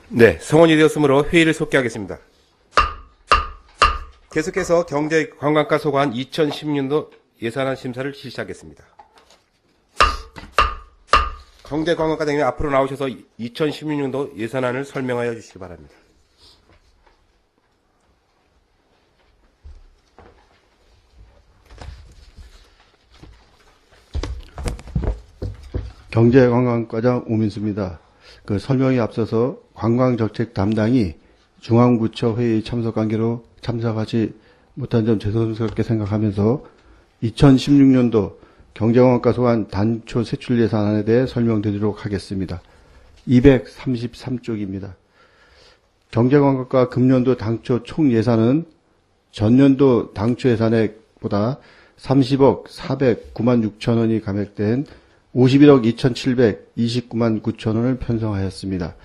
네, 성원이 되었으므로 회의를 속개하겠습니다. 계속해서 경제관광과 소관 2016년도 예산안 심사를 실시하겠습니다. 경제관광과장님 앞으로 나오셔서 2016년도 예산안을 설명하여 주시기 바랍니다. 경제관광과장 오민수입니다. 그 설명에 앞서서 관광정책 담당이 중앙부처 회의 참석 관계로 참석하지 못한 점 죄송스럽게 생각하면서 2016년도 경제관광과 소관 단초 세출 예산안에 대해 설명드리도록 하겠습니다. 233쪽입니다. 경제관광과 금년도 당초 총 예산은 전년도 당초 예산액보다 30억 409만 6천 원이 감액된 51억 2,729만 9천 원을 편성하였습니다.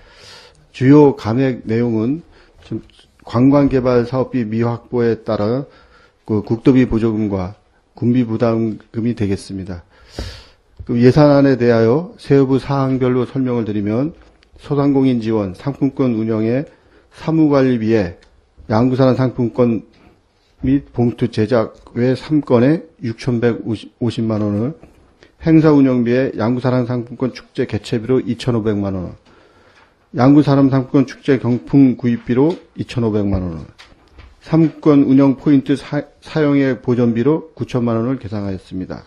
주요 감액 내용은 관광개발 사업비 미확보에 따라 국도비 보조금과 군비 부담금이 되겠습니다. 예산안에 대하여 세부 사항별로 설명을 드리면 소상공인 지원, 상품권 운영에 사무관리비에 양구산업 상품권 및 봉투 제작 외 3건에 6,150만 원을 행사 운영비에 양구산업 상품권 축제 개최비로 2,500만 원, 양구산업 상품권 축제 경품 구입비로 2,500만 원, 상품권 운영 포인트 사용액 보전비로 9천만 원을 계산하였습니다.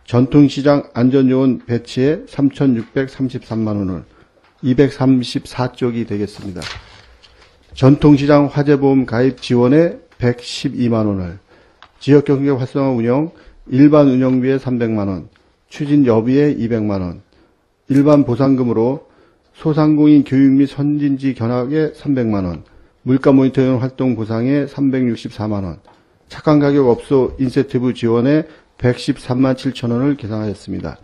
전통시장 안전요원 배치에 3,633만 원을 234쪽이 되겠습니다. 전통시장 화재보험 가입 지원에 112만 원을, 지역경제 활성화 운영 일반 운영비에 300만 원, 추진 여비에 200만 원, 일반 보상금으로 소상공인 교육 및 선진지 견학에 300만 원, 물가 모니터링 활동 보상에 364만 원, 착한 가격 업소 인센티브 지원에 113만 7천 원을 계산하였습니다.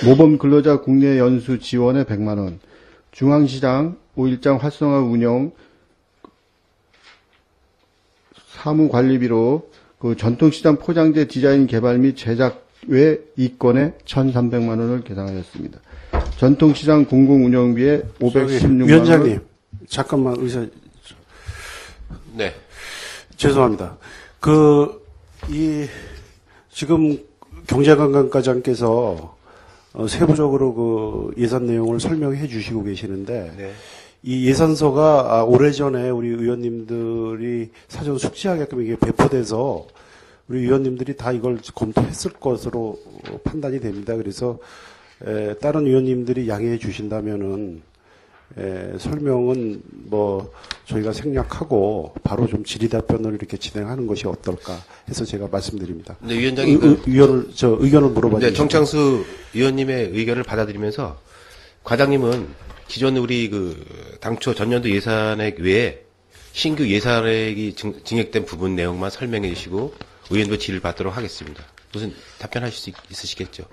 모범 근로자 국내 연수 지원에 100만 원, 중앙시장 5일장 활성화 운영 사무관리비로 전통시장 포장재 디자인 개발 및 제작 외 2건에 1,300만 원을 계산하였습니다. 전통시장 공공운영비에 516만 원. 위원장님, 잠깐만 네. 죄송합니다. 지금 경제관광과장께서 세부적으로 예산 내용을 설명해 주시고 계시는데, 네. 이 예산서가 오래전에 우리 의원님들이 사전 숙지하게끔 이게 배포돼서 우리 의원님들이 다 이걸 검토했을 것으로 판단이 됩니다. 그래서 다른 의원님들이 양해해 주신다면은 설명은 저희가 생략하고 바로 좀 질의답변을 이렇게 진행하는 것이 어떨까 해서 제가 말씀드립니다. 네, 위원장님 의견을 물어봐 주시죠. 네, 정창수 의원님의 의견을 받아들이면서 과장님은 기존 우리 당초 전년도 예산액 외에 신규 예산액이 증액된 부분 내용만 설명해 주시고 의원도 질의를 받도록 하겠습니다. 무슨 답변하실 수 있으시겠죠?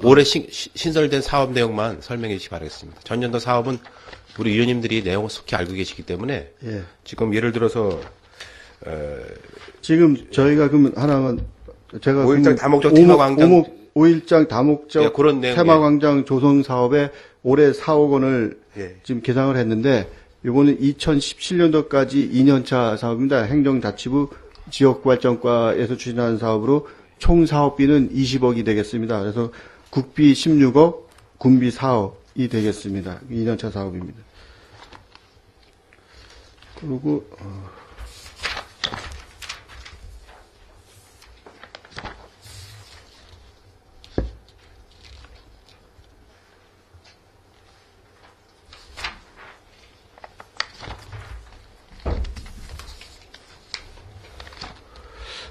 올해 신설된 사업 내용만 설명해 주시기 바라겠습니다. 전년도 사업은 우리 의원님들이 내용을 속히 알고 계시기 때문에 예. 지금 예를 들어서 지금 저희가 그러면 하나만 제가 5일장 다목적 테마광장 5일장 다목적 예, 그런 내용, 테마광장 조성 사업에 올해 4억 원을 예. 지금 계산을 했는데 이거는 2017년도까지 2년차 사업입니다. 행정자치부 지역발전과에서 추진하는 사업으로 총 사업비는 20억이 되겠습니다. 그래서 국비 16억, 군비 4억이 되겠습니다. 2년차 사업입니다.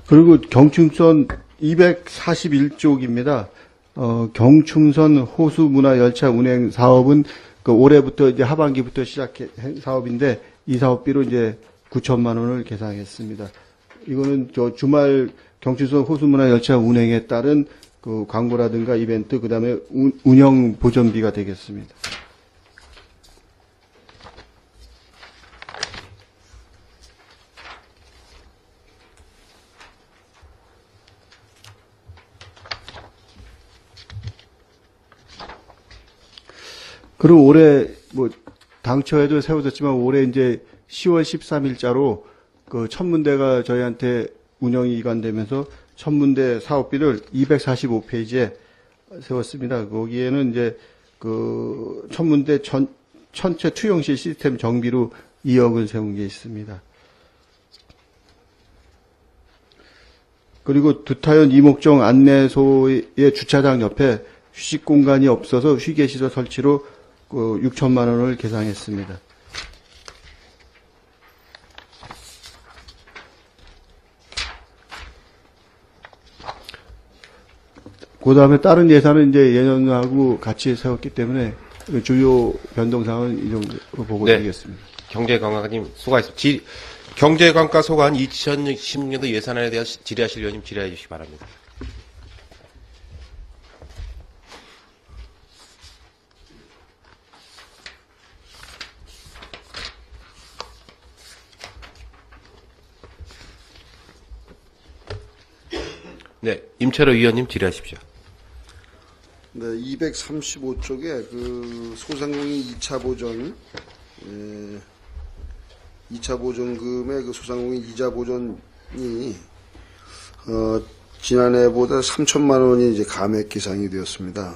그리고 경충선 241쪽입니다. 경충선 호수문화열차 운행 사업은 올해부터 이제 하반기부터 시작한 사업인데 이 사업비로 이제 9천만 원을 계산했습니다. 이거는 주말 경충선 호수문화열차 운행에 따른 광고라든가 이벤트 그다음에 운영 보전비가 되겠습니다. 그리고 올해 당초에도 세워졌지만 올해 이제 10월 13일자로 그 천문대가 저희한테 운영이 이관되면서 천문대 사업비를 245페이지에 세웠습니다. 거기에는 이제 그 천문대 전체 투영실 시스템 정비로 2억을 세운 게 있습니다. 그리고 두타연 이목정 안내소의 주차장 옆에 휴식 공간이 없어서 휴게시설 설치로 6천만 원을 계상했습니다. 그 다음에 다른 예산은 이제 예년하고 같이 세웠기 때문에 주요 변동사항은 이 정도로 보고 네. 드리겠습니다. 경제관광님 수고하셨습니다. 경제관광 소관 2016년도 예산안에 대해서 질의하실 의원님 질의해 주시기 바랍니다. 네, 임철호 의원님 질의하십시오. 네, 235쪽에 그 소상공인 2차 보전, 2차 보전금의 그 소상공인 이자 보전이, 지난해보다 3천만 원이 이제 감액 계상이 되었습니다.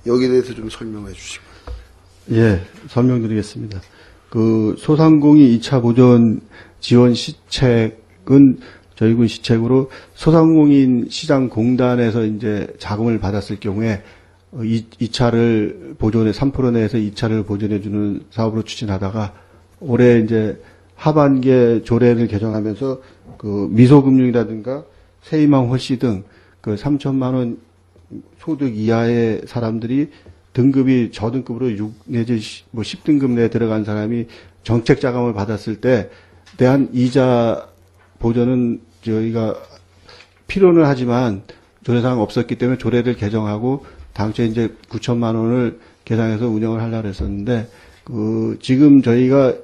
여기에 대해서 좀 설명해 주시고. 예, 설명드리겠습니다. 그 소상공인 2차 보전 지원 시책은 저희 군 시책으로 소상공인 시장 공단에서 이제 자금을 받았을 경우에 2차를 보존해 3% 내에서 2차를 보존해 주는 사업으로 추진하다가 올해 이제 하반기에 조례를 개정하면서 그 미소금융이라든가 세희망 홀씨 등 그 3천만 원 소득 이하의 사람들이 등급이 저등급으로 6 내지 10등급 내에 들어간 사람이 정책 자금을 받았을 때 대한 이자 보전은 저희가 필요는 하지만 조례상 없었기 때문에 조례를 개정하고 당초에 이제 9천만 원을 계상해서 운영을 하려고 했었는데 그 지금 저희가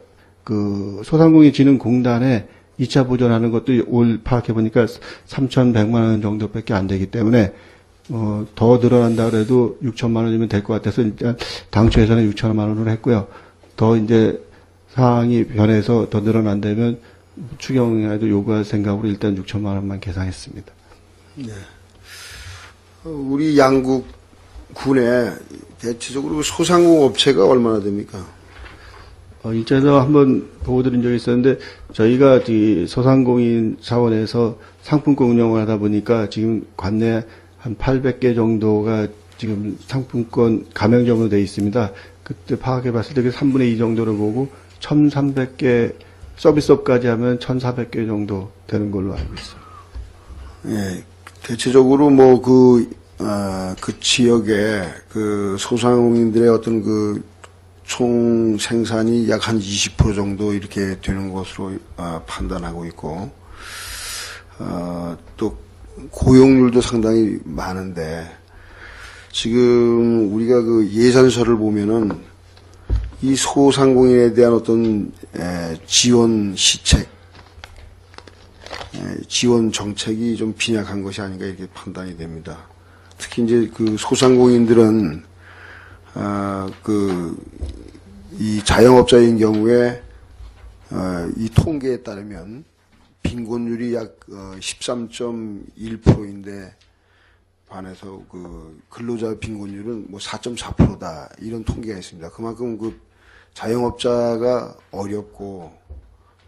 그 소상공인진흥공단에 2차 보전하는 것도 올 파악해 보니까 3,100만 원 정도밖에 안 되기 때문에 더 늘어난다 그래도 6천만 원이면 될 것 같아서 일단 당초에서는 6천만 원으로 했고요. 더 이제 사항이 변해서 더 늘어난다면 추경에도 요구할 생각으로 일단 6천만 원만 계상했습니다. 네. 우리 양국 군에 대체적으로 소상공 업체가 얼마나 됩니까? 일전에 한번 보고드린 적이 있었는데 저희가 이 소상공인 차원에서 상품권 운영을 하다 보니까 지금 관내 한 800개 정도가 지금 상품권 가맹점으로 되어 있습니다. 그때 파악해 봤을 때 3분의 2 정도를 보고 1,300개 서비스업까지 하면 1,400개 정도 되는 걸로 알고 있습니다. 예, 대체적으로 뭐 그 지역에 그 소상공인들의 어떤 그 총 생산이 약 한 20% 정도 이렇게 되는 것으로 판단하고 있고, 또 고용률도 상당히 많은데, 지금 우리가 그 예산서를 보면은 이 소상공인에 대한 어떤 지원 시책, 지원 정책이 좀 빈약한 것이 아닌가 이렇게 판단이 됩니다. 특히 이제 그 소상공인들은 이 자영업자인 경우에 이 통계에 따르면 빈곤율이 약 13.1%인데 반해서 그 근로자 빈곤율은 뭐 4.4%다 이런 통계가 있습니다. 그만큼 그 자영업자가 어렵고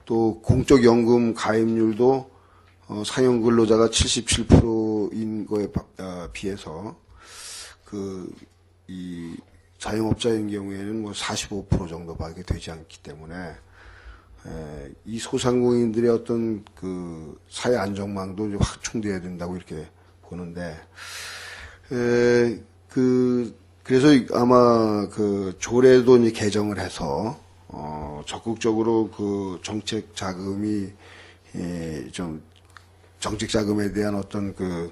또 공적연금 가입률도 상용 근로자가 77%인 거에 비해서 이 자영업자인 경우에는 뭐 45% 정도밖에 되지 않기 때문에 이 소상공인들의 어떤 그 사회 안정망도 좀 확충돼야 된다고 이렇게 보는데 그래서 아마 그 조례도 이제 개정을 해서 적극적으로 그 정책 자금이 좀 정책 자금에 대한 어떤 그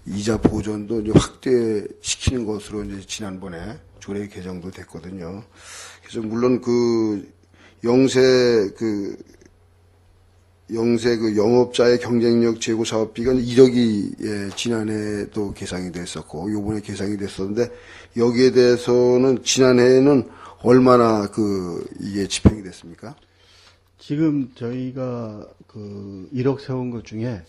이자 보존도 이제 확대시키는 것으로 이제 지난번에 조례 개정도 됐거든요. 그래서 물론 그 영세 영세 그 영업자의 경쟁력 제고 사업비가 1억이 예, 지난해도 계상이 됐었고 요번에 계상이 됐었는데 여기에 대해서는 지난해에는 얼마나 이게 집행이 됐습니까? 지금 저희가 1억 세운 것 중에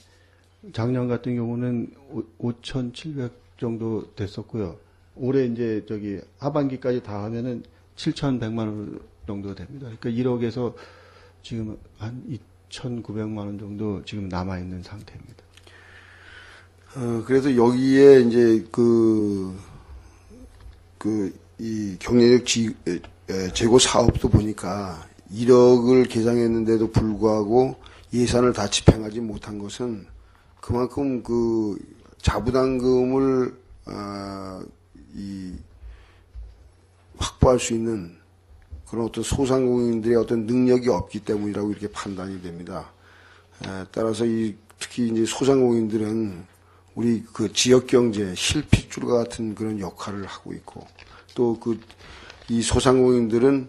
작년 같은 경우는 5,700 정도 됐었고요. 올해 이제 하반기까지 다 하면은 7,100만 원 정도 됩니다. 그러니까 1억에서 지금 한 2,900만 원 정도 지금 남아 있는 상태입니다. 그래서 여기에 이제 이 경쟁력 제고 사업도 보니까 1억을 계상했는데도 불구하고 예산을 다 집행하지 못한 것은 그만큼 자부담금을 확보할 수 있는 그런 어떤 소상공인들의 어떤 능력이 없기 때문이라고 이렇게 판단이 됩니다. 따라서 특히 이제 소상공인들은 우리 지역 경제 실핏줄과 같은 그런 역할을 하고 있고 또 이 소상공인들은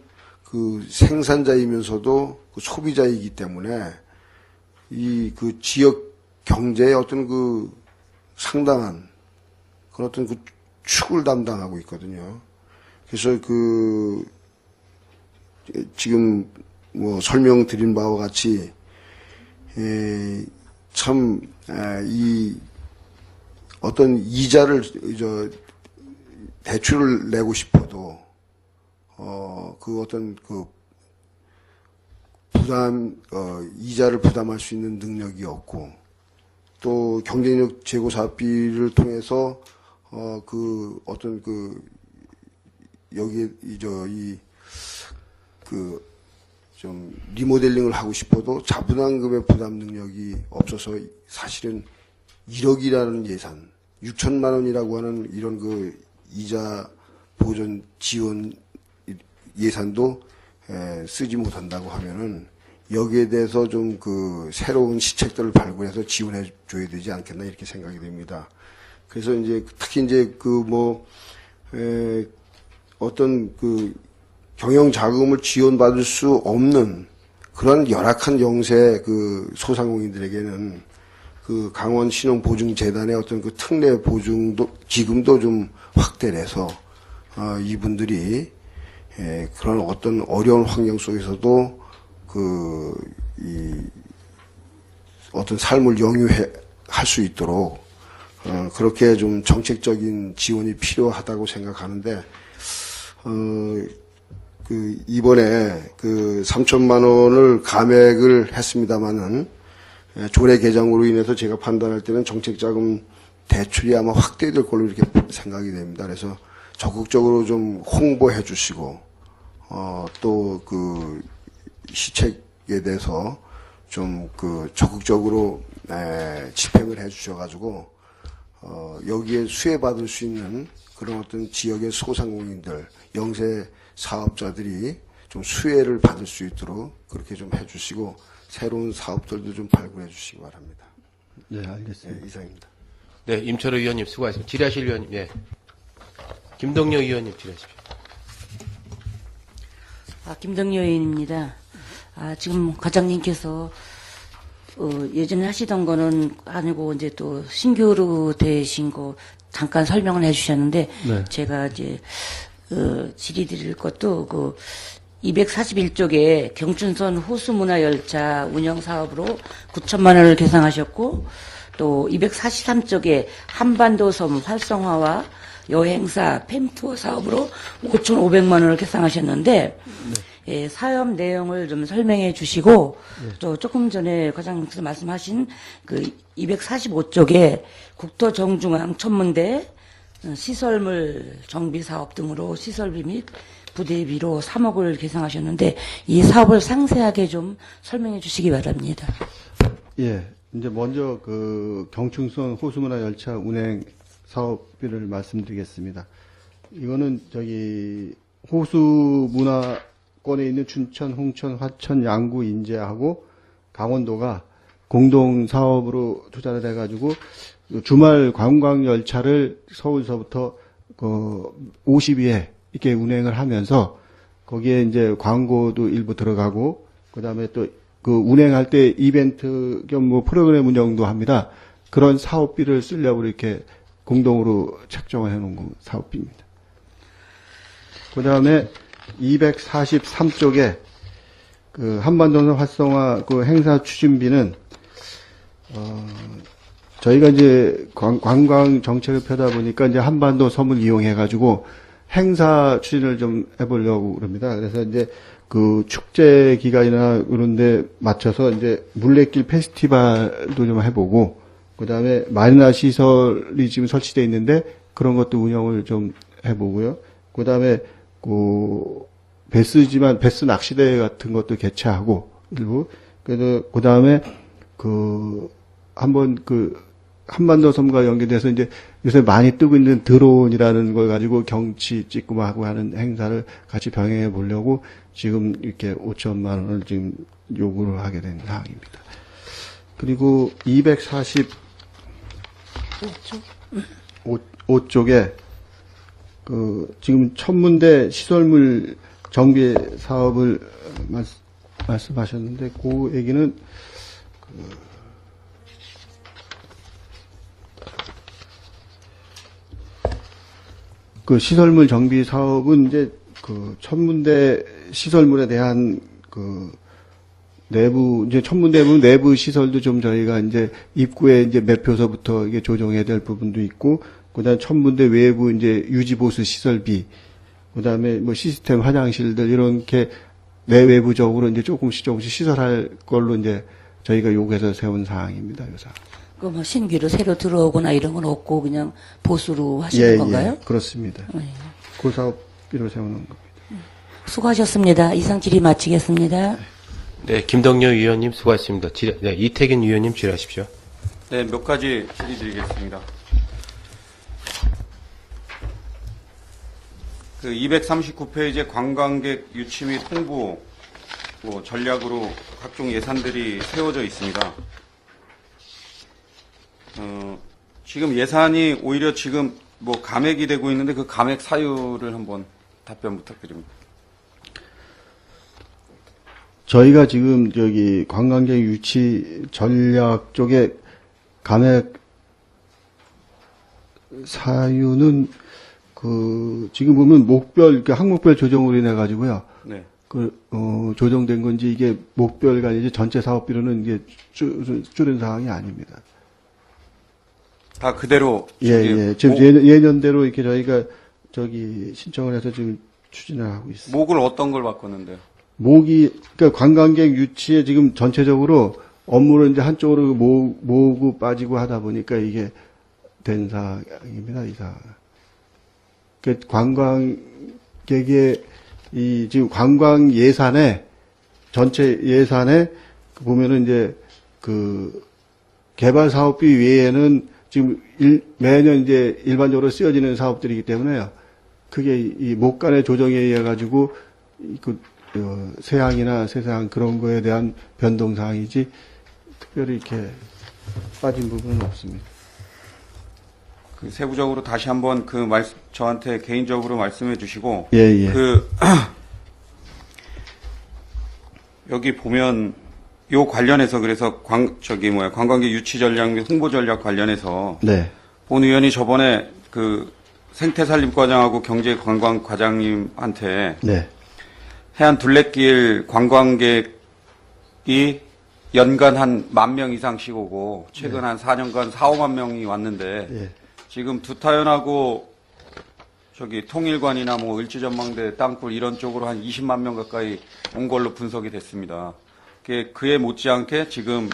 생산자이면서도 소비자이기 때문에 이 지역 경제의 어떤 상당한 그런 어떤 축을 담당하고 있거든요. 그래서 지금 설명드린 바와 같이 참 이 어떤 이자를 대출을 내고 싶어도 어떤 이자를 부담할 수 있는 능력이 없고 또 경쟁력 제고 사업비를 통해서 어떤 여기에 좀 리모델링을 하고 싶어도 자부담금의 부담 능력이 없어서 사실은 1억이라는 예산, 6천만 원이라고 하는 이런 이자 보전 지원 예산도 쓰지 못한다고 하면은 여기에 대해서 좀 새로운 시책들을 발굴해서 지원해 줘야 되지 않겠나 이렇게 생각이 됩니다. 그래서 이제 특히 이제 어떤 경영 자금을 지원받을 수 없는 그런 열악한 영세 소상공인들에게는 강원 신용보증재단의 어떤 특례 보증도 기금도 좀 확대를 해서 이분들이 그런 어떤 어려운 환경 속에서도 어떤 삶을 영유할 수 있도록 그렇게 좀 정책적인 지원이 필요하다고 생각하는데 이번에 3천만 원을 감액을 했습니다마는 조례 개정으로 인해서 제가 판단할 때는 정책자금 대출이 아마 확대될 걸로 이렇게 생각이 됩니다. 그래서 적극적으로 좀 홍보해 주시고 또 시책에 대해서 좀 적극적으로 집행을 해 주셔가지고 여기에 수혜받을 수 있는 그런 어떤 지역의 소상공인들, 영세 사업자들이 좀 수혜를 받을 수 있도록 그렇게 좀 해주시고 새로운 사업들도 좀 발굴해 주시기 바랍니다. 네, 알겠습니다. 네, 이상입니다. 네, 임철호 의원님 수고하셨습니다. 질의하실 의원님, 예. 김동여 의원님 질의하십시오. 김동여 의원입니다. 지금 과장님께서 예전에 하시던 거는 아니고 이제 또 신규로 되신 거 잠깐 설명을 해주셨는데 네. 제가 이제 질의 드릴 것도 241쪽에 경춘선 호수문화열차 운영사업으로 9천만 원을 계상하셨고 또 243쪽에 한반도섬 활성화와 여행사 팸투어 사업으로 5,500만 원을 계상하셨는데 예, 사업 내용을 좀 설명해 주시고 또 조금 전에 과장님께서 말씀하신 245쪽에 국토정중앙 천문대 시설물 정비 사업 등으로 시설비 및 부대비로 3억을 계상하셨는데 이 사업을 상세하게 좀 설명해 주시기 바랍니다. 예. 이제 먼저 경춘선 호수문화 열차 운행 사업비를 말씀드리겠습니다. 이거는 호수문화권에 있는 춘천, 홍천, 화천, 양구, 인제하고 강원도가 공동 사업으로 투자를 해가지고 주말 관광 열차를 서울서부터 50회 이렇게 운행을 하면서 거기에 이제 광고도 일부 들어가고 그다음에 또 그 운행할 때 이벤트 겸 뭐 프로그램 운영도 합니다. 그런 사업비를 쓰려고 이렇게 공동으로 책정을 해놓은 사업비입니다. 그 다음에 243쪽에 그 한반도 활성화 그 행사 추진비는 저희가 이제 관광 정책을 펴다 보니까 이제 한반도 섬을 이용해 가지고 행사 추진을 좀 해보려고 그럽니다. 그래서 이제 그 축제 기간이나 그런데 맞춰서 이제 물레길 페스티벌도 좀 해보고, 그 다음에 마리나 시설이 지금 설치되어 있는데 그런 것도 운영을 좀 해보고요. 그 다음에 그 베스 낚시대 같은 것도 개최하고, 그리고 그 다음에 그 한번 그 한반도 섬과 연계돼서 이제 요새 많이 뜨고 있는 드론이라는 걸 가지고 경치 찍고 하고 하는 행사를 같이 병행해 보려고 지금 이렇게 5천만 원을 지금 요구를 하게 된 상황입니다. 그리고 245쪽에 그 지금 천문대 시설물 정비 사업을 말씀하셨는데 그 얘기는 그 시설물 정비 사업은 이제 그 천문대 시설물에 대한 그 내부 이제 천문대문 내부 시설도 좀 저희가 이제 입구에 이제 매표소부터 이게 조정해야 될 부분도 있고, 그다음 천문대 외부 이제 유지 보수 시설비, 그다음에 뭐 시스템 화장실들 이렇게 내외부적으로 이제 조금씩 시설할 걸로 이제 저희가 요구해서 세운 사항입니다. 요 사항. 그 뭐 신규로 새로 들어오거나 이런 건 없고 그냥 보수로 하시는 건가요? 예, 그렇습니다. 그 사업비로 세우는 겁니다. 수고하셨습니다. 이상 질의 마치겠습니다. 네, 김덕녀 의원님 수고하셨습니다. 네, 이태균 의원님 질의하십시오. 네, 몇 가지 질의드리겠습니다. 그 239페이지에 관광객 유치 및 홍보 전략으로 각종 예산들이 세워져 있습니다. 지금 예산이 오히려 지금 뭐 감액이 되고 있는데 그 감액 사유를 한번 답변 부탁드립니다. 저희가 지금 저기 관광객 유치 전략 쪽에 감액 사유는 그 지금 보면 목별 그러니까 항목별 조정으로 인해 가지고요. 네. 조정된 건지 이게 목별가 아니지 전체 사업비로는 이게 줄은 사항이 아닙니다. 다 그대로. 예. 지금 예년대로 이렇게 저희가 저기 신청을 해서 지금 추진을 하고 있습니다. 목을 어떤 걸 바꿨는데요? 그러니까 관광객 유치에 지금 전체적으로 업무를 이제 한쪽으로 모으고 빠지고 하다 보니까 이게 된 사항입니다, 이 사항. 그 관광객의 지금 관광 예산에 전체 예산에 보면은 이제 그 개발 사업비 외에는 지금 매년 이제 일반적으로 쓰여지는 사업들이기 때문에요. 그게 이 목간의 조정에 의해 가지고 세항이나 세상 그런 거에 대한 변동 사항이지 특별히 이렇게 빠진 부분은 없습니다. 그 세부적으로 다시 한번 저한테 개인적으로 말씀해 주시고. 예. 여기 보면 요 관련해서 그래서 관광객 유치 전략 및 홍보 전략 관련해서. 네. 본 의원이 저번에 그 생태산림과장하고 경제관광과장님한테. 네. 해안 둘레길 관광객이 연간 한 10,000명 이상씩 오고 최근 한 4년간 4-5만 명이 왔는데 예. 지금 두타연하고 통일관이나 뭐 을지전망대 땅굴 이런 쪽으로 한 20만 명 가까이 온 걸로 분석이 됐습니다. 그에 못지않게 지금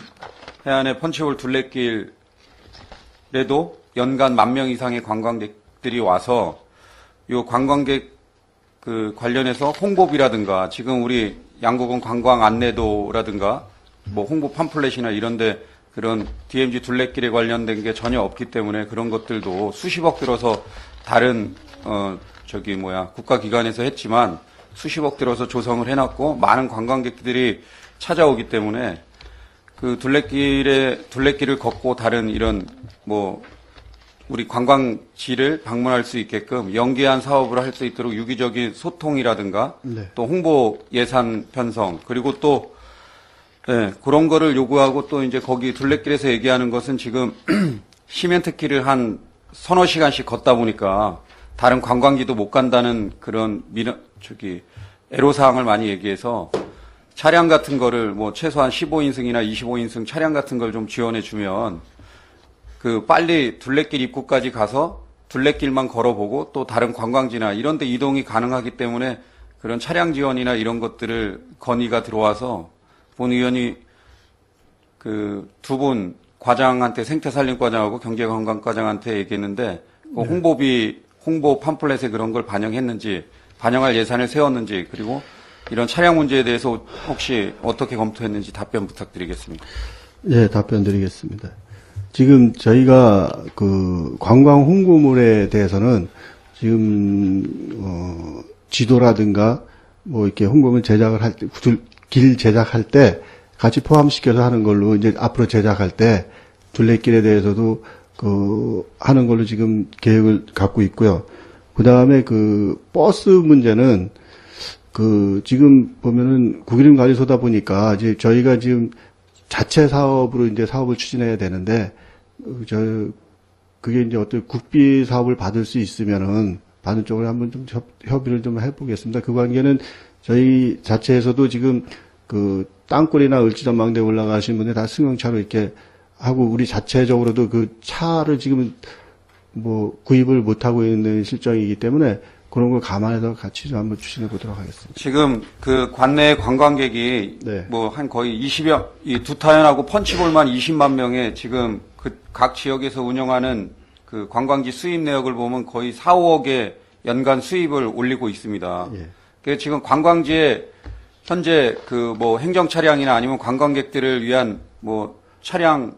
해안의 펀치홀 둘레길에도 연간 10,000명 이상의 관광객들이 와서 요 관광객 관련해서 홍보비라든가 지금 우리 양구군 관광 안내도라든가 뭐 홍보 팜플렛이나 이런데 그런 DMZ 둘레길에 관련된 게 전혀 없기 때문에 그런 것들도 수십억 들어서 다른 국가기관에서 했지만 수십억 들어서 조성을 해놨고 많은 관광객들이 찾아오기 때문에 그 둘레길을 걷고 다른 이런 우리 관광지를 방문할 수 있게끔 연계한 사업을 할 수 있도록 유기적인 소통이라든가 네. 또 홍보 예산 편성 그리고 또 네, 그런 거를 요구하고 또 이제 거기 둘레길에서 얘기하는 것은 지금 시멘트길을 한 서너 시간씩 걷다 보니까 다른 관광지도 못 간다는 그런 애로사항을 많이 얘기해서 차량 같은 거를 뭐 최소한 15인승이나 25인승 차량 같은 걸 좀 지원해 주면 그 빨리 둘레길 입구까지 가서 둘레길만 걸어보고 또 다른 관광지나 이런 데 이동이 가능하기 때문에 그런 차량 지원이나 이런 것들을 건의가 들어와서 본 의원이 그 두 분 과장한테 생태산림과장하고 경제관광과장한테 얘기했는데 그 홍보 팜플렛에 그런 걸 반영했는지 반영할 예산을 세웠는지 그리고 이런 차량 문제에 대해서 혹시 어떻게 검토했는지 답변 부탁드리겠습니다. 예, 답변 드리겠습니다. 지금 저희가 그 관광 홍보물에 대해서는 지금 지도라든가 뭐 이렇게 홍보물 제작을 할 때, 길 제작할 때 같이 포함시켜서 하는 걸로 이제 앞으로 제작할 때 둘레길에 대해서도 그 하는 걸로 지금 계획을 갖고 있고요. 그 다음에 그 버스 문제는 그 지금 보면은 국이름 관리소다 보니까 이제 저희가 지금 자체 사업으로 이제 사업을 추진해야 되는데 그게 이제 어떤 국비 사업을 받을 수 있으면은 받는 쪽으로 한번 좀 협의를 좀 해보겠습니다. 그 관계는 저희 자체에서도 지금 그 땅굴이나 을지전망대 올라가신 분들 다 승용차로 이렇게 하고 우리 자체적으로도 그 차를 지금 뭐 구입을 못 하고 있는 실정이기 때문에 그런 걸 감안해서 같이 좀 한번 추진해 보도록 하겠습니다. 지금 그 관내 관광객이 네. 뭐 한 거의 20여, 이 두타연하고 펀치볼만 20만 명의 지금 그 각 지역에서 운영하는 그 관광지 수입 내역을 보면 거의 4, 5억의 연간 수입을 올리고 있습니다. 예. 그래서 지금 관광지에 현재 그 뭐 행정 차량이나 아니면 관광객들을 위한 뭐 차량이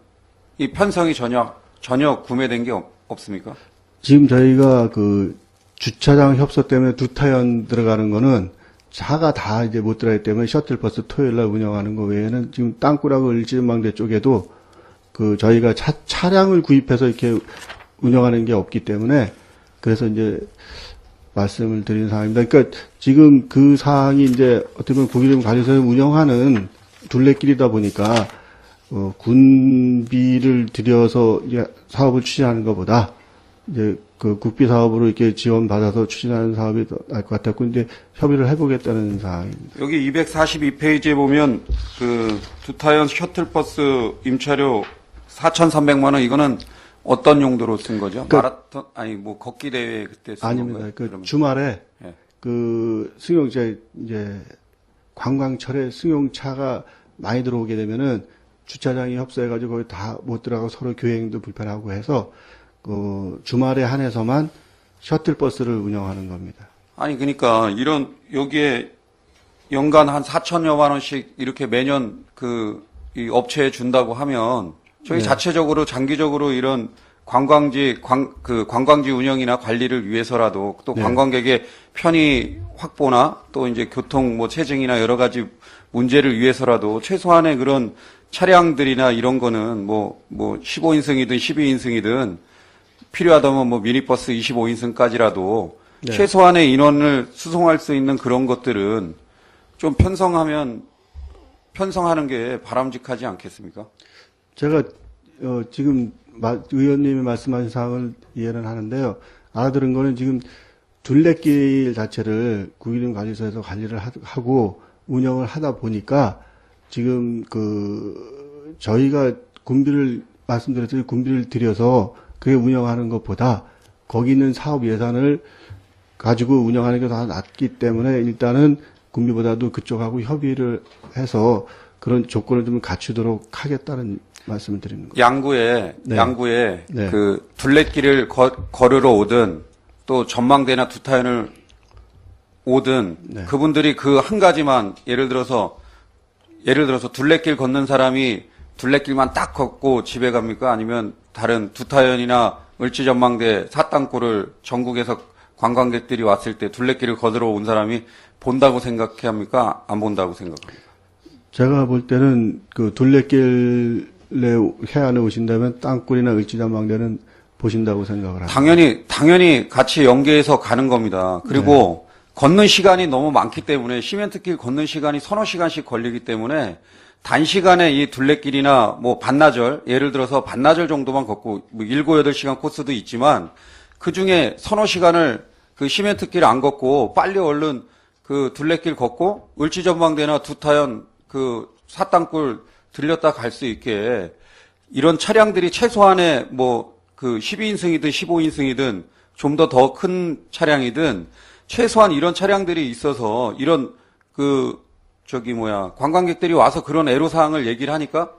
편성이 전혀 구매된 게 없습니까? 지금 저희가 그 주차장 협소 때문에 두타연 들어가는 거는 차가 다 이제 못 들어가기 때문에 셔틀버스 토요일 날 운영하는 거 외에는 지금 땅굴하고 을지전망대 쪽에도 그 저희가 차량을 구입해서 이렇게 운영하는 게 없기 때문에 그래서 이제 말씀을 드리는 상황입니다. 그러니까 지금 그 사항이 이제 어떻게 보면 국이름 관리소에서 운영하는 둘레길이다 보니까 군비를 들여서 이제 사업을 추진하는 것보다 이제 그 국비 사업으로 이렇게 지원받아서 추진하는 사업이 더 나을 것 같았고 이제 협의를 해보겠다는 사항입니다. 여기 242페이지에 보면 그 두타연 셔틀버스 임차료 4,300만 원 이거는 어떤 용도로 쓴 거죠? 마라톤 아니 뭐 걷기 대회 그때 쓴 아닙니다. 건가요? 그 그러면? 주말에 예. 그 승용차 이제 관광철에 승용차가 많이 들어오게 되면은 주차장이 협소해가지고 거기 다 못 들어가고 서로 교행도 불편하고 해서 그 주말에 한해서만 셔틀버스를 운영하는 겁니다. 아니 그러니까 이런 여기에 연간 한 4천여만 원씩 이렇게 매년 이 업체에 준다고 하면 저희 네. 자체적으로 장기적으로 이런 관광지 운영이나 관리를 위해서라도 또 네. 관광객의 편의 확보나 또 이제 교통 뭐 체증이나 여러 가지 문제를 위해서라도 최소한의 그런 차량들이나 이런 거는 뭐 15인승이든 12인승이든 필요하다면 뭐 미니버스 25인승까지라도 네. 최소한의 인원을 수송할 수 있는 그런 것들은 좀 편성하는 게 바람직하지 않겠습니까? 제가 지금 의원님이 말씀하신 사항을 이해는 하는데요. 알아들은 거는 지금 둘레길 자체를 국이름 관리소에서 관리를 하고 운영을 하다 보니까 지금 저희가 군비를 말씀드렸듯이 군비를 들여서 그게 운영하는 것보다 거기 있는 사업 예산을 가지고 운영하는 게 더 낫기 때문에 일단은 군비보다도 그쪽하고 협의를 해서 그런 조건을 좀 갖추도록 하겠다는 말씀을 드리는 거예요. 양구에 네. 그 둘레길을 걸으러 오든 또 전망대나 두타연을 오든 네. 그분들이 그 한 가지만 예를 들어서 둘레길 걷는 사람이 둘레길만 딱 걷고 집에 갑니까? 아니면 다른 두타연이나 을지전망대 사땅굴을 전국에서 관광객들이 왔을 때 둘레길을 걸으러 온 사람이 본다고 생각합니까? 안 본다고 생각합니까? 제가 볼 때는 그 둘레길에 해안에 오신다면 땅굴이나 을지전망대는 보신다고 생각을 합니다. 당연히 같이 연계해서 가는 겁니다. 그리고 걷는 시간이 너무 많기 때문에 시멘트길 걷는 시간이 서너 시간씩 걸리기 때문에 단시간에 이 둘레길이나 뭐 반나절, 예를 들어서 반나절 정도만 걷고 뭐 7, 8시간 코스도 있지만 그 중에 서너 시간을 그 시멘트길 안 걷고 빨리 얼른 그 둘레길 걷고 을지전망대나 두타연 그 사땅굴 들렸다 갈 수 있게 이런 차량들이 최소한의 뭐 그 12인승이든 15인승이든 좀 더 큰 차량이든 최소한 이런 차량들이 있어서 이런 관광객들이 와서 그런 애로사항을 얘기를 하니까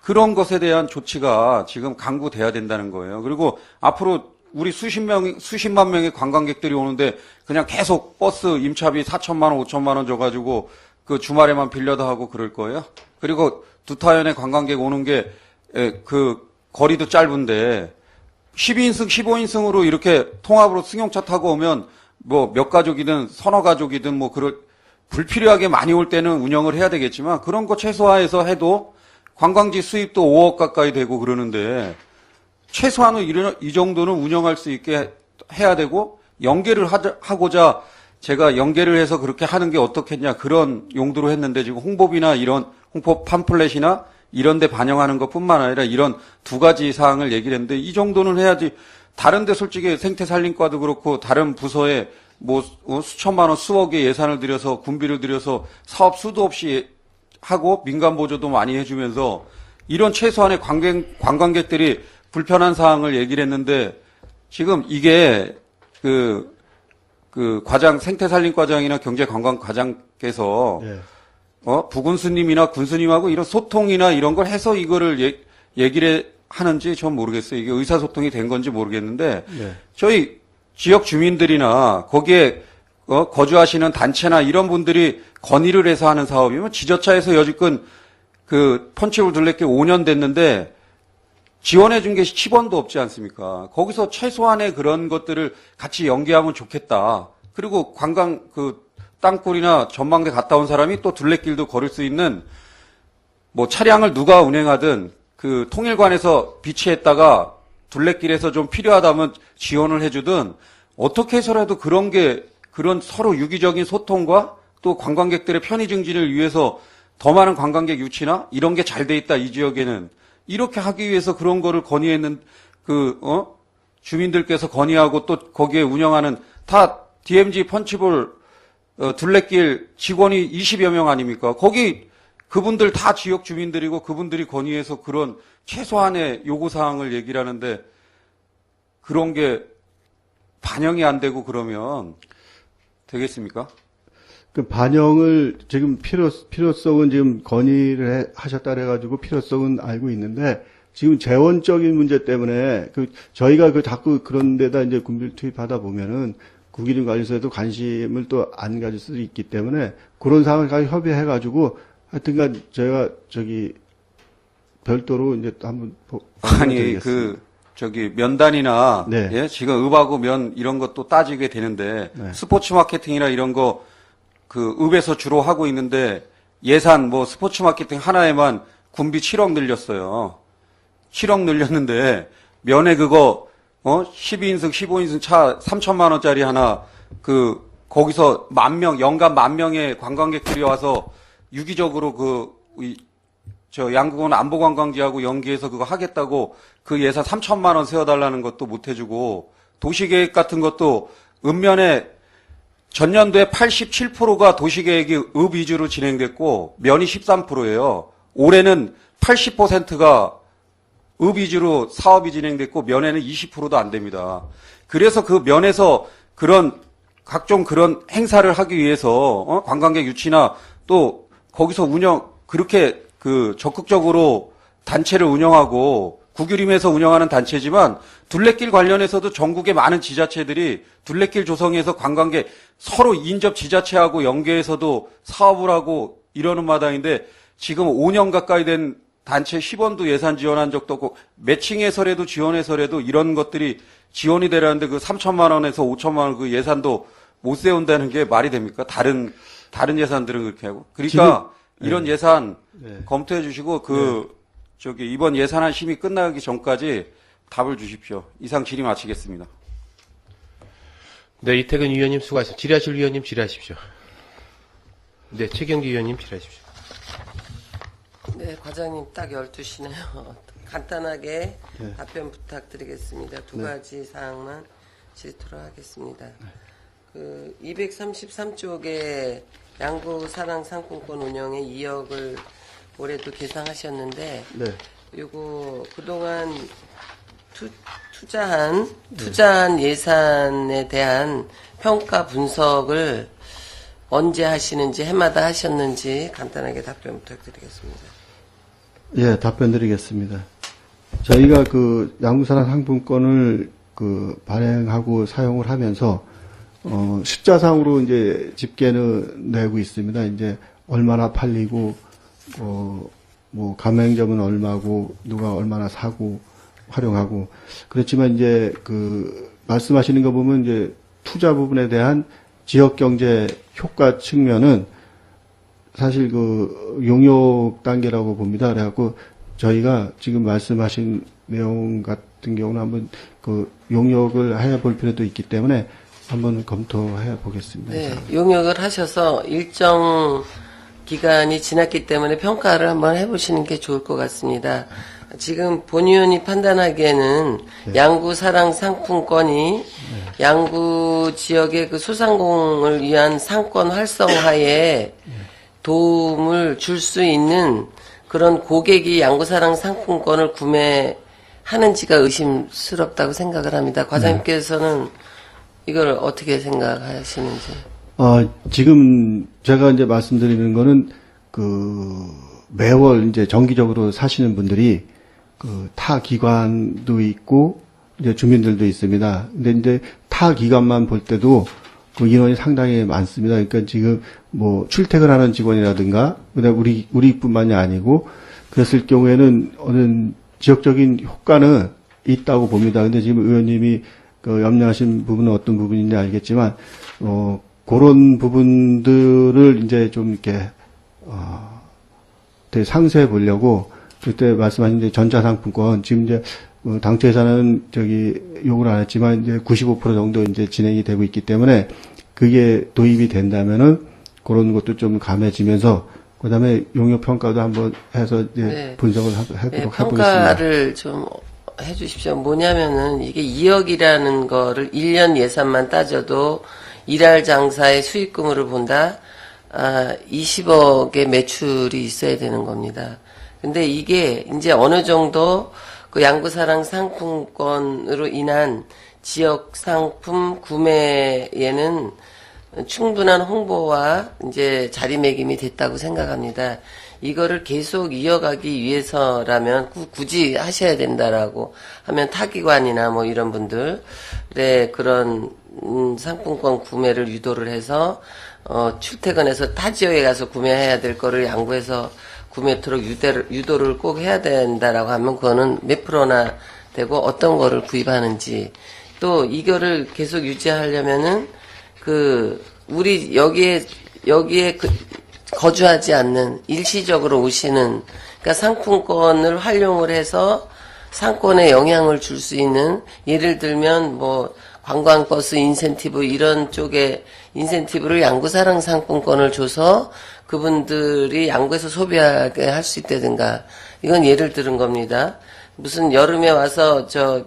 그런 것에 대한 조치가 지금 강구돼야 된다는 거예요. 그리고 앞으로 우리 수십만 명의 관광객들이 오는데 그냥 계속 버스 임차비 4천만 원, 5천만 원 줘가지고 그 주말에만 빌려다 하고 그럴 거예요. 그리고 두타연에 관광객 오는 게 그 거리도 짧은데 12인승, 15인승으로 이렇게 통합으로 승용차 타고 오면 뭐 몇 가족이든 서너 가족이든 뭐 불필요하게 많이 올 때는 운영을 해야 되겠지만 그런 거 최소화해서 해도 관광지 수입도 5억 가까이 되고 그러는데 최소한은 이 정도는 운영할 수 있게 해야 되고 연계를 하고자 제가 연계를 해서 그렇게 하는 게 어떻겠냐 그런 용도로 했는데 지금 홍보비나 이런 홍보 팜플렛이나 이런 데 반영하는 것뿐만 아니라 이런 두 가지 사항을 얘기를 했는데 이 정도는 해야지 다른 데 솔직히 생태산림과도 그렇고 다른 부서에 뭐 수천만 원, 수억의 예산을 들여서 군비를 들여서 사업 수도 없이 하고 민간 보조도 많이 해주면서 이런 최소한의 관광객들이 불편한 사항을 얘기를 했는데 지금 이게 그 과장 생태산림과장이나 경제관광과장께서 예. 부군수님이나 군수님하고 이런 소통이나 이런 걸 해서 이거를 얘기를 하는지 전 모르겠어요. 이게 의사소통이 된 건지 모르겠는데 예. 저희 지역 주민들이나 거기에 거주하시는 단체나 이런 분들이 건의를 해서 하는 사업이면 지자체에서 여지껏 그 펀치볼 둘레길 5년 됐는데 지원해 준 게 10원도 없지 않습니까? 거기서 최소한의 그런 것들을 같이 연계하면 좋겠다. 그리고 관광 땅굴이나 전망대 갔다 온 사람이 또 둘레길도 걸을 수 있는 뭐 차량을 누가 운행하든 그 통일관에서 비치했다가 둘레길에서 좀 필요하다면 지원을 해주든 어떻게 해서라도 그런 서로 유기적인 소통과 또 관광객들의 편의 증진을 위해서 더 많은 관광객 유치나 이런 게 잘 돼 있다 이 지역에는 이렇게 하기 위해서 그런 거를 건의했는 주민들께서 건의하고 또 거기에 운영하는 다 DMZ 펀치볼 둘레길 직원이 20여 명 아닙니까? 거기 그분들 다 지역 주민들이고 그분들이 건의해서 그런 최소한의 요구사항을 얘기를 하는데 그런 게 반영이 안 되고 그러면 되겠습니까? 그 반영을 지금 필요성은 지금 건의를 하셨다 그래가지고 필요성은 알고 있는데 지금 재원적인 문제 때문에 저희가 자꾸 그런 데다 이제 군비를 투입하다 보면은 국기림 관리소에도 관심을 또 안 가질 수도 있기 때문에 그런 상황까지 협의해가지고 하여튼간 저희가 별도로 이제 한번 아니 면단이나 네. 예? 지금 읍하고 면 이런 것도 따지게 되는데 네. 스포츠 마케팅이나 이런 거 읍에서 주로 하고 있는데 예산 스포츠 마케팅 하나에만 군비 7억 늘렸어요. 7억 늘렸는데 면에 그거 12인승 15인승 차 3천만 원짜리 하나 거기서 연간 10,000명의 관광객들이 와서 유기적으로 양구원 안보관광지하고 연계해서 그거 하겠다고 그 예산 3천만 원 세워달라는 것도 못 해주고 도시계획 같은 것도 읍면에 전년도에 87%가 도시계획이 읍 위주로 진행됐고 면이 13%예요. 올해는 80%가 읍 위주로 사업이 진행됐고 면에는 20%도 안 됩니다. 그래서 그 면에서 각종 그런 행사를 하기 위해서 관광객 유치나 또 거기서 그렇게 적극적으로 단체를 운영하고 국유림에서 운영하는 단체지만 둘레길 관련해서도 전국의 많은 지자체들이 둘레길 조성해서 관광객 서로 인접 지자체하고 연계해서도 사업을 하고 이러는 마당인데 지금 5년 가까이 된 단체 10원도 예산 지원한 적도 없고 매칭해서라도 지원해서라도 이런 것들이 지원이 되라는데 3천만 원에서 5천만 원 그 예산도 못 세운다는 게 말이 됩니까? 다른 예산들은 그렇게 하고. 그러니까 이런 예산 검토해 주시고 이번 예산안 심의 끝나기 전까지 답을 주십시오. 이상 질의 마치겠습니다. 네, 이태근 위원님 수고하셨습니다. 질의하실 위원님 질의하십시오. 네, 최경기 위원님 질의하십시오. 네, 과장님 딱 12시네요. 간단하게 답변 부탁드리겠습니다. 두 가지 사항만 질의토록 하겠습니다. 그 233쪽에 양구 사랑 상품권 운영에 2억을 올해도 계상하셨는데 네. 요거 그동안 투자한 예산에 대한 평가 분석을 언제 하시는지 해마다 하셨는지 간단하게 답변 부탁드리겠습니다. 예, 답변 드리겠습니다. 저희가 그 양구사랑 상품권을 그 발행하고 사용을 하면서 숫자상으로 이제 집계는 내고 있습니다. 이제 얼마나 팔리고 뭐 가맹점은 얼마고 누가 얼마나 사고 활용하고 그렇지만 이제 그 말씀하시는 거 보면 이제 투자 부분에 대한 지역 경제 효과 측면은 사실 그 용역 단계라고 봅니다. 그래갖고 저희가 지금 말씀하신 내용 같은 경우는 한번 그 용역을 해볼 필요도 있기 때문에 한번 검토해 보겠습니다. 네, 용역을 하셔서 일정 기간이 지났기 때문에 평가를 한번 해보시는 게 좋을 것 같습니다. 지금 본 의원이 판단하기에는 양구 사랑 상품권이 양구 지역의 그 소상공을 위한 상권 활성화에 도움을 줄 수 있는 그런 고객이 양구 사랑 상품권을 구매하는지가 의심스럽다고 생각을 합니다. 과장님께서는 이걸 어떻게 생각하시는지? 지금 제가 이제 말씀드리는 거는 매월 이제 정기적으로 사시는 분들이 타 기관도 있고 이제 주민들도 있습니다. 근데 이제 타 기관만 볼 때도 그 인원이 상당히 많습니다. 그러니까 지금 뭐 출퇴근하는 직원이라든가 그다음에 우리뿐만이 아니고 그랬을 경우에는 어느 지역적인 효과는 있다고 봅니다. 근데 지금 의원님이 염려하신 부분은 어떤 부분인지 알겠지만 그런 부분들을 이제 좀 이렇게 되게 상세해 보려고 그때 말씀하신 이제 전자상품권 지금 이제 당초에서는 요구를 안 했지만 이제 95% 정도 이제 진행이 되고 있기 때문에 그게 도입이 된다면은 그런 것도 좀 감해지면서 그다음에 용역 평가도 한번 해서 이제 네. 분석을 해보도록 네, 하겠습니다. 평가를 좀 해주십시오. 뭐냐면은 이게 2억이라는 거를 1년 예산만 따져도 일할 장사의 수익금으로 본다. 20억의 매출이 있어야 되는 겁니다. 근데 이게 이제 어느 정도 그 양구사랑 상품권으로 인한 지역 상품 구매에는 충분한 홍보와 이제 자리매김이 됐다고 생각합니다. 이거를 계속 이어가기 위해서라면 굳이 하셔야 된다라고 하면 타기관이나 뭐 이런 분들의 그런 상품권 구매를 유도를 해서 출퇴근해서 타 지역에 가서 구매해야 될 거를 양구에서 구매토록 유도를 꼭 해야 된다라고 하면 그거는 몇 프로나 되고 어떤 거를 구입하는지 또 이거를 계속 유지하려면은 우리 여기에 거주하지 않는 일시적으로 오시는 그러니까 상품권을 활용을 해서 상권에 영향을 줄 수 있는 예를 들면 뭐 관광버스 인센티브 이런 쪽에 인센티브를 양구사랑 상품권을 줘서 그분들이 양구에서 소비하게 할 수 있다든가 이건 예를 들은 겁니다. 무슨 여름에 와서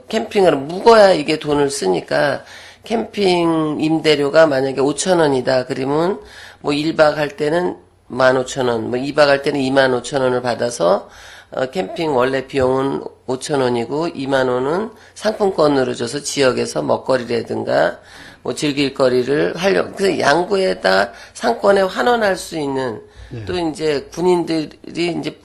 캠핑을 묵어야 이게 돈을 쓰니까 캠핑 임대료가 만약에 5,000원이다. 그러면 뭐 1박 할 때는 15,000원, 뭐 2박 할 때는 25,000원을 받아서 캠핑 원래 비용은 5,000원이고 2만 원은 상품권으로 줘서 지역에서 먹거리라든가 뭐 즐길 거리를 그래서 양구에다 상권에 환원할 수 있는 또 이제 군인들이 이제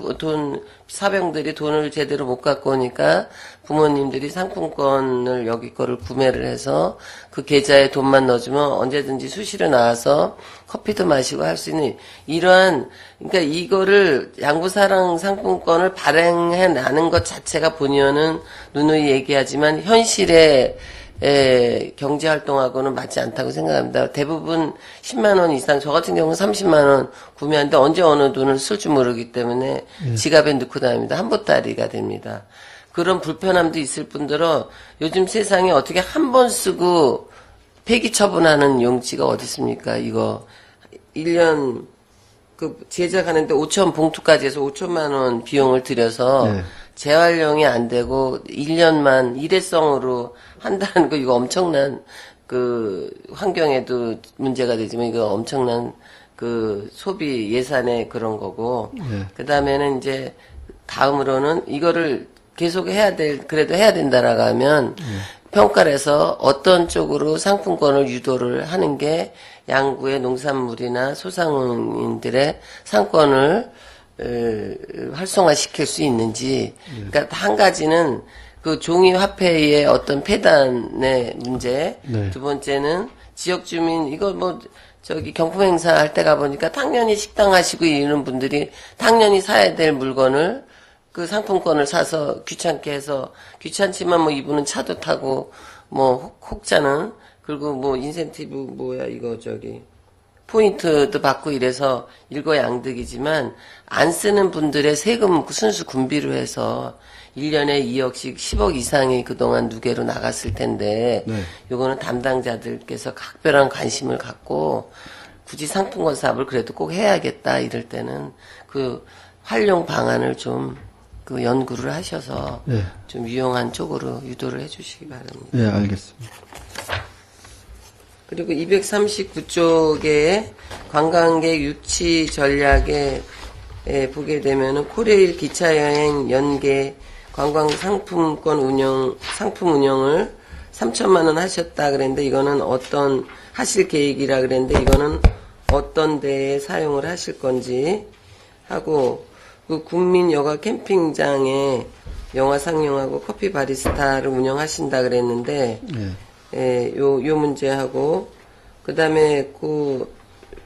사병들이 돈을 제대로 못 갖고 오니까 부모님들이 상품권을 여기 거를 구매를 해서 그 계좌에 돈만 넣어주면 언제든지 수시로 나와서 커피도 마시고 할 수 있는 이러한 그러니까 이거를 양구사랑 상품권을 발행해 나는 것 자체가 본의원은 누누이 얘기하지만 현실에 경제활동하고는 맞지 않다고 생각합니다. 대부분 10만 원 이상, 저 같은 경우는 30만 원 구매하는데 언제 어느 돈을 쓸 줄 모르기 때문에 지갑에 넣고 다닙니다. 한 보따리가 됩니다. 그런 불편함도 있을 뿐더러 요즘 세상에 어떻게 한 번 쓰고 폐기 처분하는 용지가 어디 있습니까? 이거 1년 그 제작하는데 5천 봉투까지 해서 5천만 원 비용을 들여서 네. 재활용이 안 되고 1년만 일회성으로 한다는 거 이거 엄청난 그 환경에도 문제가 되지만 이거 엄청난 그 소비 예산의 그런 거고 그다음에는 이제 다음으로는 이거를 계속 그래도 해야 된다라고 하면 평가를 해서 어떤 쪽으로 상품권을 유도를 하는 게 양구의 농산물이나 소상인들의 상권을 활성화시킬 수 있는지. 그러니까 한 가지는 그 종이 화폐의 어떤 폐단의 문제. 네. 두 번째는 지역 주민 이거 뭐 저기 경품 행사 할 때 가보니까 당연히 식당 하시고 이런 분들이 당연히 사야 될 물건을 그 상품권을 사서 귀찮게 해서 귀찮지만 뭐 이분은 차도 타고 뭐 혹자는 그리고 뭐 인센티브 뭐야 이거 저기 포인트도 받고 이래서 일거양득이지만 안 쓰는 분들의 세금 순수 군비로 해서 1년에 2억씩 10억 이상이 그동안 누계로 나갔을 텐데 네. 요거는 담당자들께서 각별한 관심을 갖고 굳이 상품권 사업을 그래도 꼭 해야겠다 이럴 때는 그 활용 방안을 좀 그 연구를 하셔서 네. 좀 유용한 쪽으로 유도를 해주시기 바랍니다. 네, 알겠습니다. 그리고 239쪽에 관광객 유치 전략에 보게 되면은 코레일 기차여행 연계 관광 상품권 상품 운영을 3천만 원 하셨다 그랬는데 이거는 어떤 하실 계획이라 그랬는데 이거는 어떤 데에 사용을 하실 건지 하고 그 국민 여가 캠핑장에 영화 상영하고 커피 바리스타를 운영하신다 그랬는데 요 문제하고 그다음에 그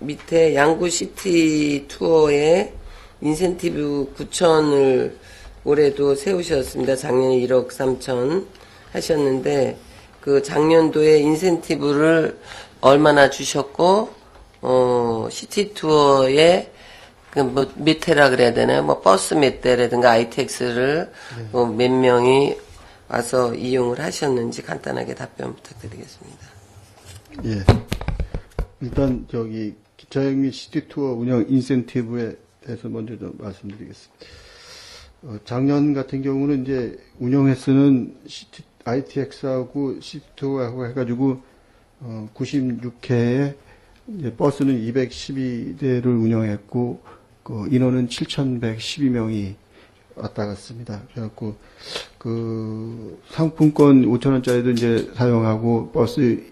밑에 양구 시티 투어에 인센티브 9천을 올해도 세우셨습니다. 작년에 1억 3천 하셨는데 그 작년도에 인센티브를 얼마나 주셨고 시티 투어에 그 뭐 밑에라 그래야 되나요? 뭐 버스 몇 대라든가 ITX를 뭐 몇 명이 와서 이용을 하셨는지 간단하게 답변 부탁드리겠습니다. 예. 일단 저기 기차여행 및 시티 투어 운영 인센티브에 대해서 먼저 좀 말씀드리겠습니다. 작년 같은 경우는 이제 운영에 쓰는 ITX하고 시티 투어하고 해가지고 96회에 이제 버스는 212대를 운영했고 그 인원은 7,112명이 왔다 갔습니다. 그래갖고 그 상품권 5,000원짜리도 이제 사용하고 버스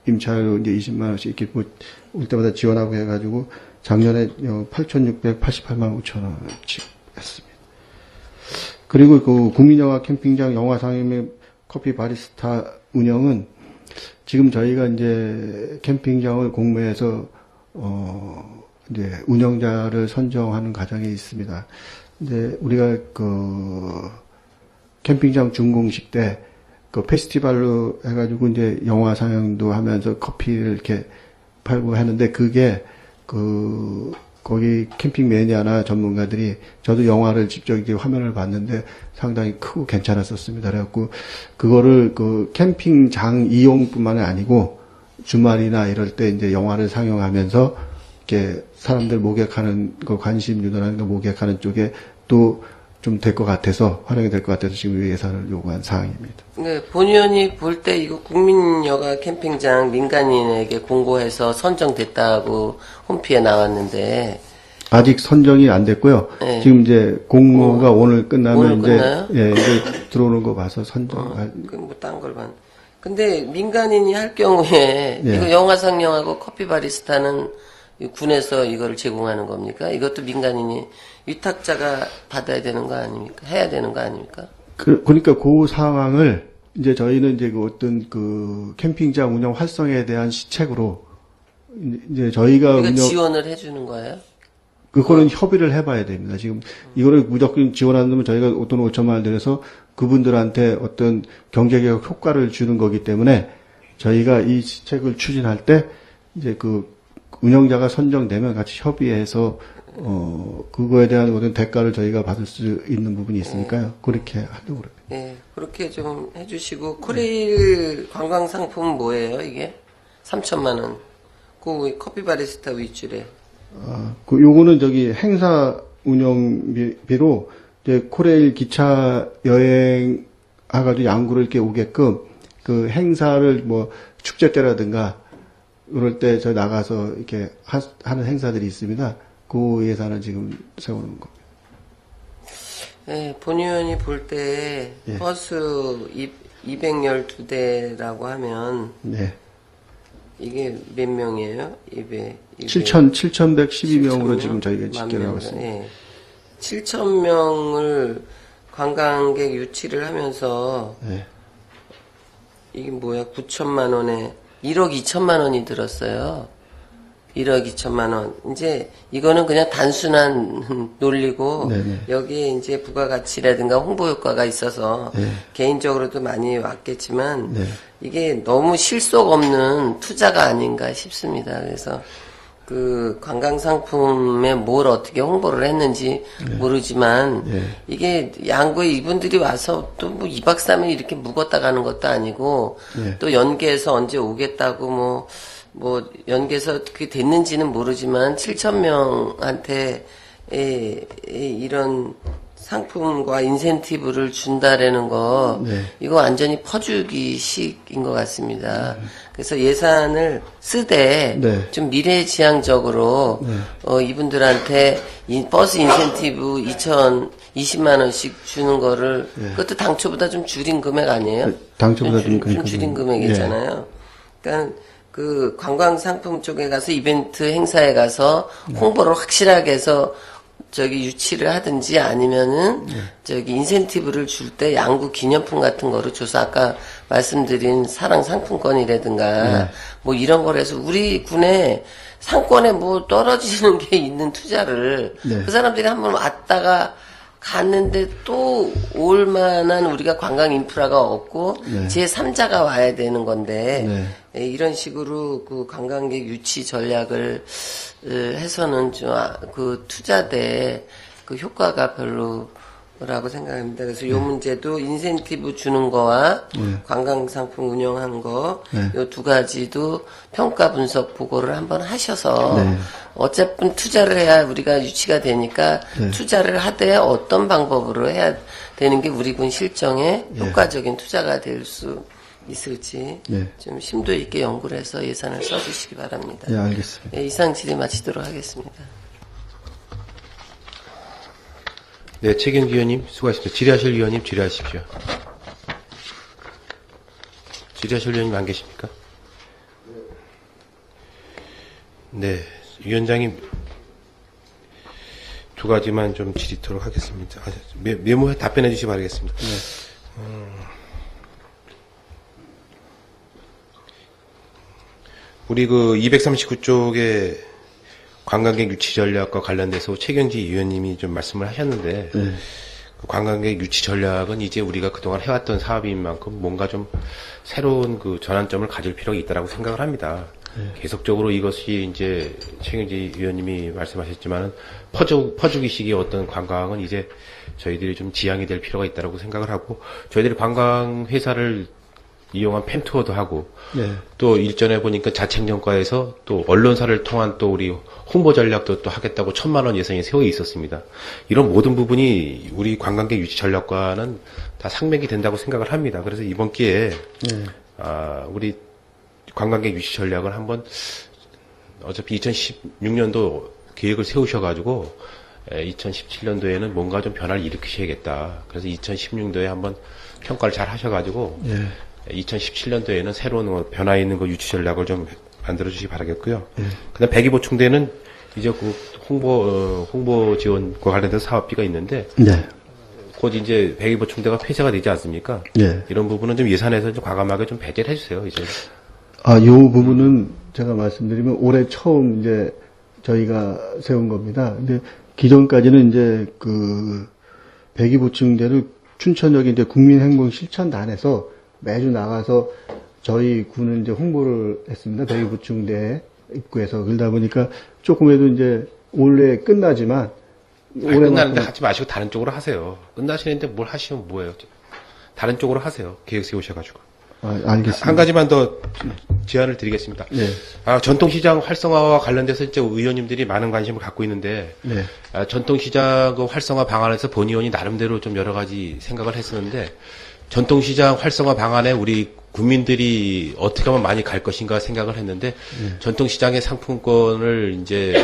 임차료 이제 20만 원씩 이렇게 뭐 올 때마다 지원하고 해가지고 작년에 8,688만 5천 원씩 했습니다. 그리고 그 국민영화 캠핑장 영화 상영의 커피 바리스타 운영은 지금 저희가 이제 캠핑장을 공모해서 이제 운영자를 선정하는 과정에 있습니다. 이제 우리가 그 캠핑장 준공식 때 그 페스티벌로 해가지고 이제 영화 상영도 하면서 커피를 이렇게 팔고 하는데 그게 그 거기 캠핑 매니아나 전문가들이 저도 영화를 직접 이렇게 화면을 봤는데 상당히 크고 괜찮았었습니다. 그래갖고 그거를 그 캠핑장 이용뿐만 아니고 주말이나 이럴 때 이제 영화를 상영하면서 이렇게 사람들 목격하는 거 관심 유도하는 거 목격하는 쪽에 또 좀 될 것 같아서 활용이 될 것 같아서 지금 예산을 요구한 사항입니다. 네, 본 의원이 볼 때 이거 국민여가 캠핑장 민간인에게 공고해서 선정됐다고 홈피에 나왔는데 아직 선정이 안 됐고요. 네. 지금 이제 공모가 오늘 끝나면 오늘 이제 끝나요? 예, 이제 들어오는 거 봐서 선정할. 뭐 딴 걸 봐. 근데 민간인이 할 경우에 예. 이거 영화 상영하고 커피 바리스타는 이 군에서 이걸 제공하는 겁니까? 이것도 민간인이 위탁자가 받아야 되는 거 아닙니까? 해야 되는 거 아닙니까? 그러니까 그 상황을 이제 저희는 이제 그 어떤 그 캠핑장 운영 활성에 대한 시책으로 이제 저희가 우리가 운영 지원을 해주는 거예요? 그거는 협의를 해봐야 됩니다. 지금 이거를 무조건 지원한다면 저희가 어떤 5천만 원 들여서 그분들한테 어떤 경제적 효과를 주는 거기 때문에 저희가 이 시책을 추진할 때 이제 그 운영자가 선정되면 같이 협의해서 그거에 대한 어떤 대가를 저희가 받을 수 있는 부분이 있으니까요. 그렇게 하려고 그래요. 네, 그렇게 좀 해주시고 코레일 관광 상품은 뭐예요, 이게? 3천만 원. 그 커피 바리스타 윗줄에. 요거는 저기 행사 운영비로 이제 코레일 기차 여행 해가지고 양구를 이렇게 오게끔 그 행사를 뭐 축제 때라든가 그럴 때 저 나가서 이렇게 하는 행사들이 있습니다. 그 예산을 지금 세우는 겁니다. 네, 본 의원이 볼 때 예. 버스 212대라고 하면 네. 이게 몇 명이에요? 7,112명으로 지금 저희가 집계를 하고 있습니다. 예. 7,000명을 관광객 유치를 하면서 네. 이게 뭐야? 9천만 원에 1억 2천만 원이 들었어요. 1억 2천만 원. 이제 이거는 그냥 단순한 논리고 네네. 여기에 이제 부가가치라든가 홍보 효과가 있어서 네. 개인적으로도 많이 왔겠지만 네. 이게 너무 실속 없는 투자가 아닌가 싶습니다. 그래서 그 관광 상품에 뭘 어떻게 홍보를 했는지 모르지만 네. 이게 양구에 이분들이 와서 또 뭐 2박 3일 이렇게 묵었다 가는 것도 아니고 네. 또 연계해서 언제 오겠다고 뭐 연계해서 그게 됐는지는 모르지만 7,000명한테 이런 상품과 인센티브를 준다라는 거 네. 이거 완전히 퍼주기식인 것 같습니다. 그래서 예산을 쓰되 네. 좀 미래지향적으로 이분들한테 버스 인센티브 20만 원씩 주는 거를 그것도 당초보다 좀 줄인 금액 아니에요? 당초보다 좀 좀 줄인 금액이잖아요. 그러니까 그 관광 상품 쪽에 가서 이벤트 행사에 가서 홍보를 확실하게 해서 저기 유치를 하든지 아니면은 저기 인센티브를 줄 때 양구 기념품 같은 거를 줘서 아까 말씀드린 사랑 상품권이라든가 뭐 이런 걸 해서 우리 군에 상권에 뭐 떨어지는 게 있는 투자를 그 사람들이 한번 왔다가 갔는데 또 올 만한 우리가 관광 인프라가 없고 제3자가 와야 되는 건데 이런 식으로 그 관광객 유치 전략을 해서는 좀 그 투자대 그 효과가 별로라고 생각합니다. 그래서 요 문제도 인센티브 주는 거와 관광 상품 운영한 거 요 두 가지도 평가 분석 보고를 한번 하셔서 어쨌든 투자를 해야 우리가 유치가 되니까 투자를 하되 어떤 방법으로 해야 되는 게 우리 군 실정에 효과적인 투자가 될 수 있을지 좀 심도 있게 연구를 해서 예산을 써주시기 바랍니다. 예, 알겠습니다. 예, 이상 질의 마치도록 하겠습니다. 네, 최경기 의원님 수고하셨습니다. 질의하실 위원님 질의하십시오. 질의하실 위원님 안 계십니까? 네, 위원장님 두 가지만 좀 질의토록 하겠습니다. 메모에 답변해 주시기 바라겠습니다. 우리 그 239쪽에 관광객 유치 전략과 관련돼서 최경지 위원님이 좀 말씀을 하셨는데 그 관광객 유치 전략은 이제 우리가 그동안 해왔던 사업인 만큼 뭔가 좀 새로운 그 전환점을 가질 필요가 있다라고 생각을 합니다. 계속적으로 이것이 이제 최경지 위원님이 말씀하셨지만은 퍼주기식의 어떤 관광은 이제 저희들이 좀 지양이 될 필요가 있다라고 생각을 하고 저희들이 관광 회사를 이용한 팸투어도 하고 또 일전에 보니까 자책연과에서 또 언론사를 통한 또 우리 홍보 전략도 또 하겠다고 1,000만 원 예산이 세워 있었습니다. 이런 모든 부분이 우리 관광객 유치 전략과는 다 상맥이 된다고 생각을 합니다. 그래서 이번 기회에 우리 관광객 유치 전략을 한번 어차피 2016년도 계획을 세우셔가지고 2017년도에는 뭔가 좀 변화를 일으키셔야겠다. 그래서 2016년도에 한번 평가를 잘 하셔가지고 2017년도에는 새로운 변화 있는 그 유치 전략을 좀 만들어 주시기 바라겠고요. 그다음 배기보충대는 이제 그 홍보 지원과 관련된 사업비가 있는데 곧 이제 배기보충대가 폐쇄가 되지 않습니까? 이런 부분은 좀 예산에서 좀 과감하게 좀 배제를 해주세요. 이제. 요 부분은 제가 말씀드리면 올해 처음 이제 저희가 세운 겁니다. 근데 기존까지는 이제 그 배기보충대를 춘천역에 이제 국민행동실천단에서 매주 나가서 저희 군은 이제 홍보를 했습니다. 배기보충대 입구에서. 그러다 보니까 조금해도 이제 올해 끝나지만 끝나는데 하지 마시고 다른 쪽으로 하세요. 끝나시는데 뭘 하시면 뭐예요? 다른 쪽으로 하세요. 계획 세우셔가지고. 알겠습니다. 한 가지만 더 제안을 드리겠습니다. 네. 전통시장 활성화와 관련돼서 이제 의원님들이 많은 관심을 갖고 있는데, 네. 전통시장 그 활성화 방안에서 본 의원이 나름대로 좀 여러 가지 생각을 했었는데, 전통시장 활성화 방안에 우리 국민들이 어떻게 하면 많이 갈 것인가 생각을 했는데, 전통시장의 상품권을 이제,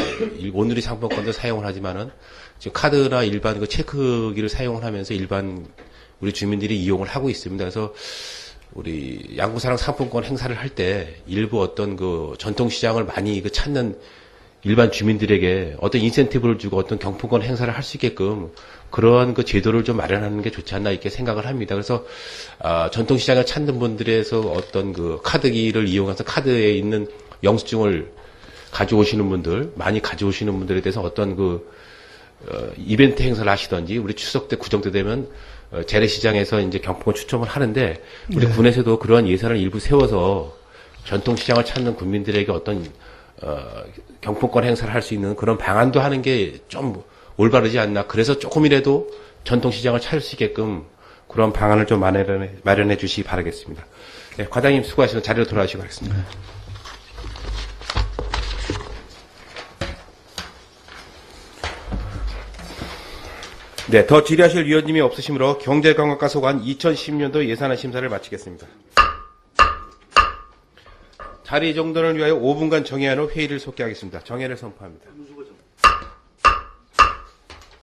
오늘의 상품권도 사용을 하지만은, 지금 카드나 일반 그 체크기를 사용을 하면서 일반 우리 주민들이 이용을 하고 있습니다. 그래서, 우리 양구사랑 상품권 행사를 할 때 일부 어떤 그 전통시장을 많이 그 찾는 일반 주민들에게 어떤 인센티브를 주고 어떤 경품권 행사를 할 수 있게끔 그러한 그 제도를 좀 마련하는 게 좋지 않나 이렇게 생각을 합니다. 그래서 전통시장을 찾는 분들에서 어떤 그 카드기를 이용해서 카드에 있는 영수증을 가져오시는 분들, 많이 가져오시는 분들에 대해서 어떤 그 이벤트 행사를 하시던지 우리 추석 때 구정 때 되면 재래시장에서 이제 경품권 추첨을 하는데 우리 군에서도 그러한 예산을 일부 세워서 전통시장을 찾는 국민들에게 어떤 경품권 행사를 할 수 있는 그런 방안도 하는 게 좀 올바르지 않나. 그래서 조금이라도 전통시장을 찾을 수 있게끔 그런 방안을 좀 마련해 주시기 바라겠습니다. 네, 과장님 수고하시면 자리로 돌아가시기 바라겠습니다. 네, 더 질의하실 위원님이 없으시므로 경제관광과 소관 2010년도 예산안 심사를 마치겠습니다. 자리 정돈을 위하여 5분간 정회한 후 회의를 속개하겠습니다. 정회를 선포합니다.